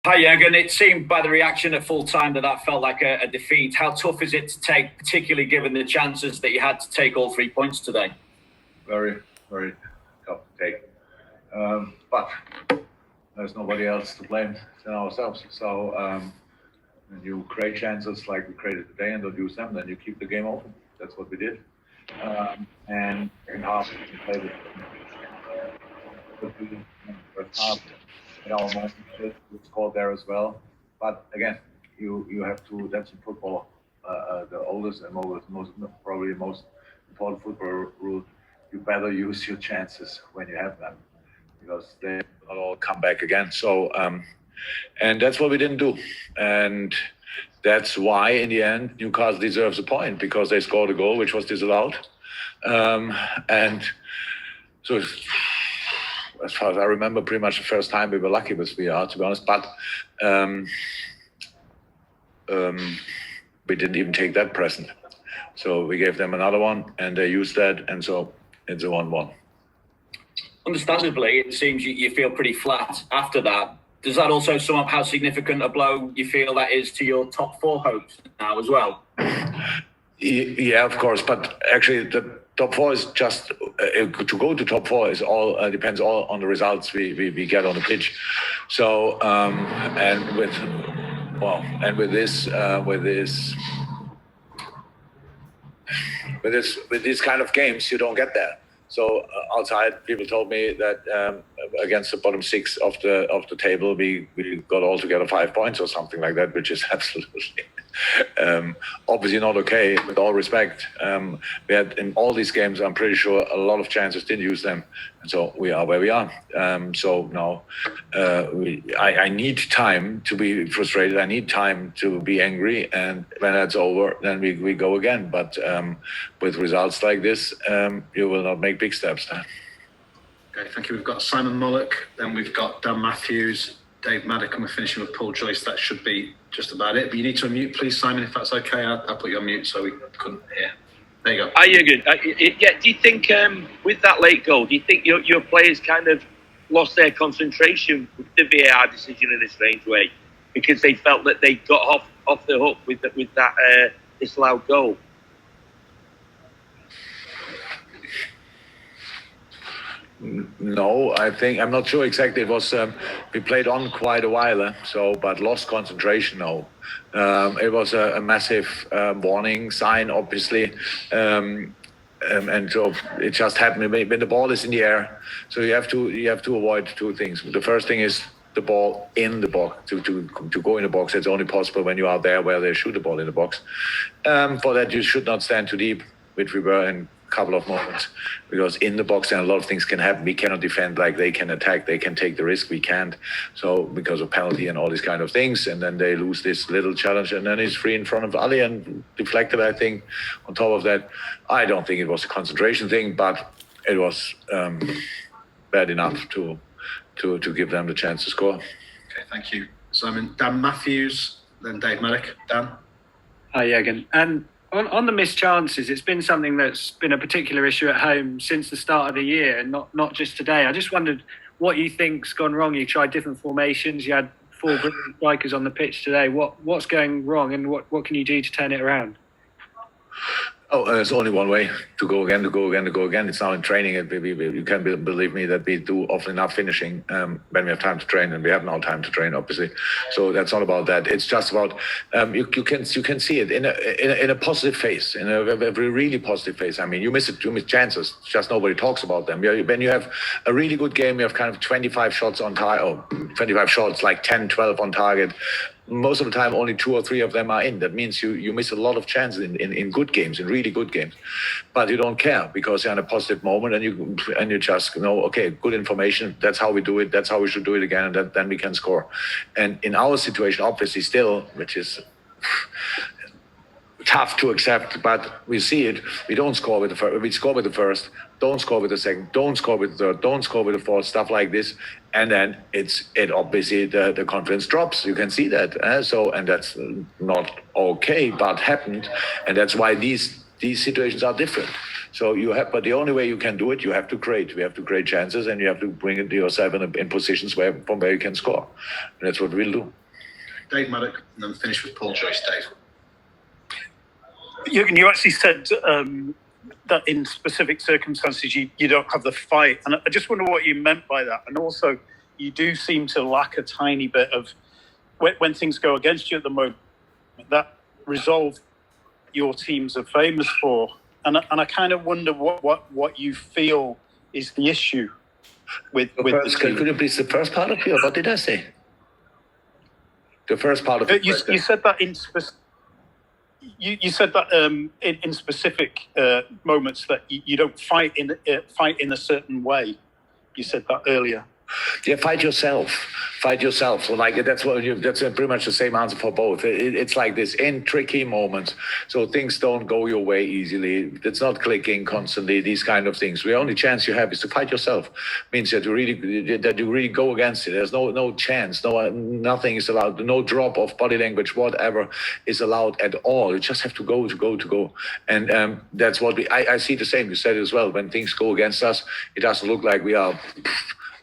Hi, Jurgen. It seemed by the reaction at full time that felt like a defeat. How tough is it to take, particularly given the chances that you had to take all 3 points today? Very, very tough to take. But there's nobody else to blame than ourselves. So when you create chances like we created today and don't use them, then you keep the game open. That's what we did. And in half, we played it. First half, in our moment, we scored there as well. But again, you have to. That's in football. The oldest and probably most important football rule. You better use your chances when you have them, because they will all come back again. So, and that's what we didn't do, and that's why in the end Newcastle deserves a point, because they scored a goal which was disallowed, and so. As far as I remember, pretty much the first time we were lucky with VR, to be honest. But we didn't even take that present. So we gave them another one, and they used that, and so it's a 1-1. Understandably, it seems you feel pretty flat after that. Does that also sum up how significant a blow you feel that is to your top four hopes now as well? Yeah, of course. But actually, the top four is just to go to top four is all depends all on the results we get on the pitch. So and with these kind of games, you don't get there. So outside, people told me that against the bottom six of the table, we got altogether 5 points or something like that, which is absolutely obviously not okay. With all respect, we had in all these games, I'm pretty sure a lot of chances, didn't use them, and so we are where we are. So now I need time to be frustrated. I need time to be angry, and when that's over, then we go again. But with results like this, you will not make big steps. Okay, thank you. We've got Simon Mullock, then we've got Dan Matthews, Dave Maddock, and we're finishing with Paul Joyce. That should be just about it. But you need to unmute, please, Simon, if that's okay. I'll put you on mute so we couldn't hear. There you go. Hi, Jurgen. Yeah, do you think with that late goal, do you think your players kind of lost their concentration with the VAR decision in a strange way, because they felt that they got off the hook with that disallowed goal? No, I think I'm not sure exactly. It was we played on quite a while, but lost concentration. No, it was a massive warning sign, obviously, and so it just happened when the ball is in the air. So you have to avoid two things. The first thing is the ball in the box. To go in the box, it's only possible when you are there where they shoot the ball in the box. For that, you should not stand too deep, which we were in couple of moments, because in the box and a lot of things can happen. We cannot defend like they can attack. They can take the risk. We can't. So because of penalty and all these kind of things, and then they lose this little challenge, and then he's free in front of Ali and deflected. I think. On top of that, I don't think it was a concentration thing, but it was bad enough to give them the chance to score. Okay, thank you, Simon. Dan Matthews, then Dave Maddock. Dan. Hi, Jurgen. On the missed chances, it's been something that's been a particular issue at home since the start of the year, and not just today. I just wondered what you think's gone wrong. You tried different formations. You had 4 brilliant strikers on the pitch today. What's going wrong, and what can you do to turn it around? Oh, there's only one way: to go again. It's now in training. You can believe me that we do often enough finishing when we have time to train, and we have now time to train, obviously. So that's not about that. It's just about you can see it in a positive phase, in a really positive phase. I mean, you miss chances. Just nobody talks about them. When you have a really good game, you have kind of 25 shots on target, 25 shots, like 10, 12 on target. Most of the time, only 2 or 3 of them are in. That means you miss a lot of chances in good games, in really good games. But you don't care, because you're in a positive moment, and you just know, okay, good information. That's how we do it. That's how we should do it again, and then we can score. And in our situation, obviously, still, which is tough to accept, but we see it. We don't score with the first. We score with the first. Don't score with the second. Don't score with the third. Don't score with the fourth. Stuff like this, and then it obviously the confidence drops. You can see that. And that's not okay, but happened, and that's why these situations are different. So but the only way you can do it, you have to create. We have to create chances, and you have to bring it yourself in positions from where you can score. And that's what we'll do. Dave Maddock, and then finish with Paul Joyce. Dave. Jurgen, you actually said that in specific circumstances you don't have the fight, and I just wonder what you meant by that. And also, you do seem to lack a tiny bit of when things go against you at the moment. That resolve your teams are famous for, and I kind of wonder what you feel is the issue with the team. Could you please the first part of you? What did I say? The first part of it. You said that in specific. You said that in specific moments that you don't fight in a certain way. You said that earlier. Yeah, fight yourself. So like that's pretty much the same answer for both. It's like this in tricky moments, so things don't go your way easily. It's not clicking constantly. These kind of things. The only chance you have is to fight yourself. Means that you really go against it. There's no chance. Nothing is allowed. No drop of body language, whatever is allowed at all. You just have to go. And that's what I see the same. You said it as well. When things go against us, it doesn't look like we are.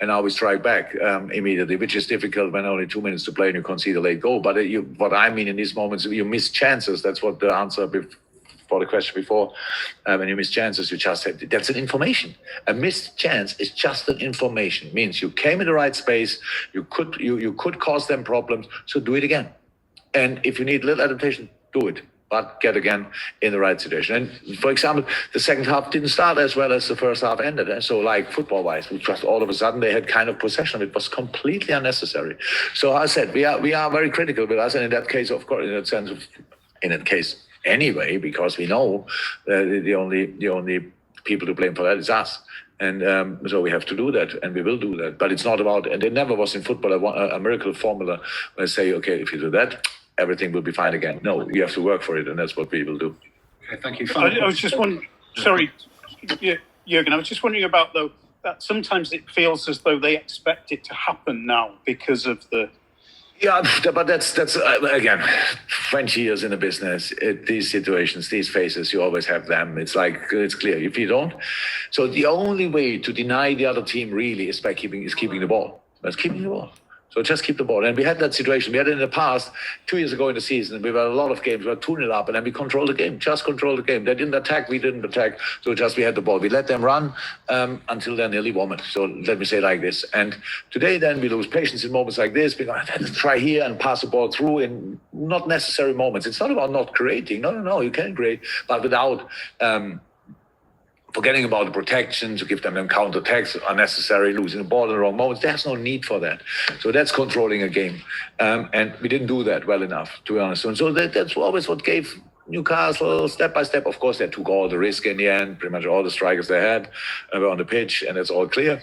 And now we strike back immediately, which is difficult when only 2 minutes to play and you concede a late goal. But what I mean in these moments, you miss chances. That's what the answer for the question before. When you miss chances, you just have that's an information. A missed chance is just an information. Means you came in the right space. You could cause them problems. So do it again. And if you need little adaptation, do it. But get again in the right situation. And for example, the second half didn't start as well as the first half ended. And so like football-wise, we just all of a sudden they had kind of possession. It was completely unnecessary. So I said, we are very critical with us. And in that case, of course, in that case anyway, because we know the only people to blame for that is us. And so we have to do that, and we will do that. But it's not about, and there never was in football a miracle formula where I say, okay, if you do that, everything will be fine again. No, you have to work for it, and that's what we will do. Okay, thank you. I was just wondering, sorry, Jurgen, I was just wondering about, though, that sometimes it feels as though they expect it to happen now because of the... Yeah, but that's again, 20 years in the business, these situations, these phases, you always have them. It's like, it's clear. If you don't, so the only way to deny the other team really is by keeping the ball. That's keeping the ball. So just keep the ball. And we had that situation. We had it in the past, 2 years ago in the season. We had a lot of games. We were 2-0 up, and then we controlled the game. Just controlled the game. They didn't attack. We didn't attack. So we had the ball. We let them run until they nearly vomit. So let me say it like this. And today, then, we lose patience in moments like this. Because let's try here and pass the ball through in not necessary moments. It's not about not creating. No. You can create, but without... forgetting about the protection, to give them counter-attacks unnecessary, losing the ball in the wrong moments. There's no need for that. So that's controlling a game. And we didn't do that well enough, to be honest. And so that's always what gave Newcastle, step by step. Of course, they took all the risk in the end. Pretty much all the strikers they had were on the pitch, and it's all clear.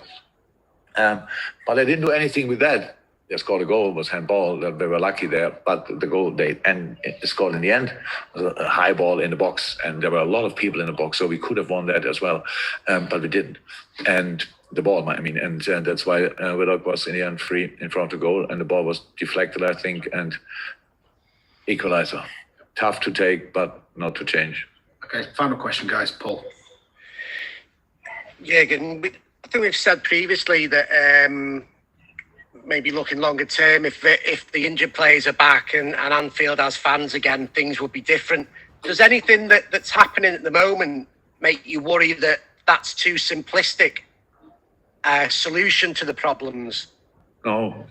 But they didn't do anything with that. They scored a goal, it was handball. They were lucky there, but the goal they scored in the end was a high ball in the box, and there were a lot of people in the box, so we could have won that as well, but we didn't. And the ball, and that's why Willock was in the end free in front of the goal, and the ball was deflected, I think, and equaliser. Tough to take, but not to change. Okay, final question, guys. Paul. Jurgen, I think we've said previously that maybe looking longer term, if the injured players are back and Anfield has fans again, things would be different. Does anything that's happening at the moment make you worry that that's too simplistic a solution to the problems? No.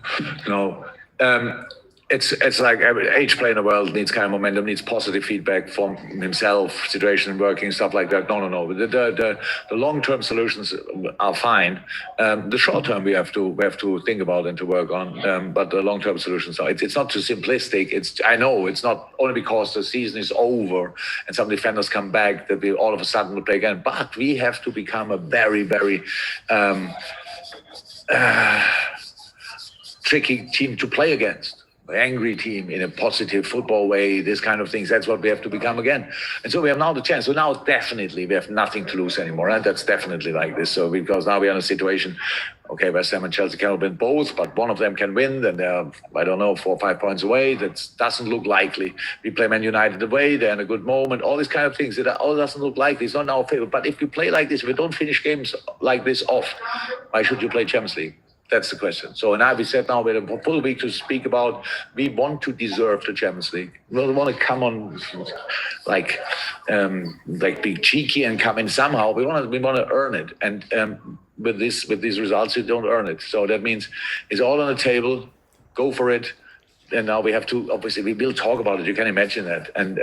It's like each player in the world needs kind of momentum, needs positive feedback from himself, situation working, stuff like that. No. The long-term solutions are fine. The short-term we have to think about and to work on. But the long-term solutions are. It's not too simplistic. I know it's not only because the season is over and some defenders come back that we all of a sudden will play again. But we have to become a very, very tricky team to play against. Angry team in a positive football way, this kind of things. That's what we have to become again. And so we have now the chance. So now definitely we have nothing to lose anymore. And that's definitely like this. So because now we are in a situation Okay, West Ham and Chelsea cannot win both, but one of them can win. Then they're, I don't know, 4 or 5 points away. That doesn't look likely. We play Man United away. They're in a good moment. All these kind of things. It all doesn't look likely. It's not in our favor. But if we play like this, if we don't finish games like this off, why should you play Champions League? That's the question. So, we said now we have a full week to speak about. We want to deserve the Champions League. We don't want to come on like be cheeky and come in somehow. We want to earn it. And with these results, you don't earn it. So that means it's all on the table. Go for it. And now we have to, obviously, we will talk about it. You can imagine that. And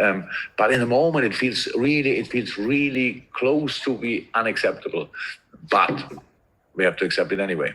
but in the moment, it feels really close to be unacceptable. But we have to accept it anyway.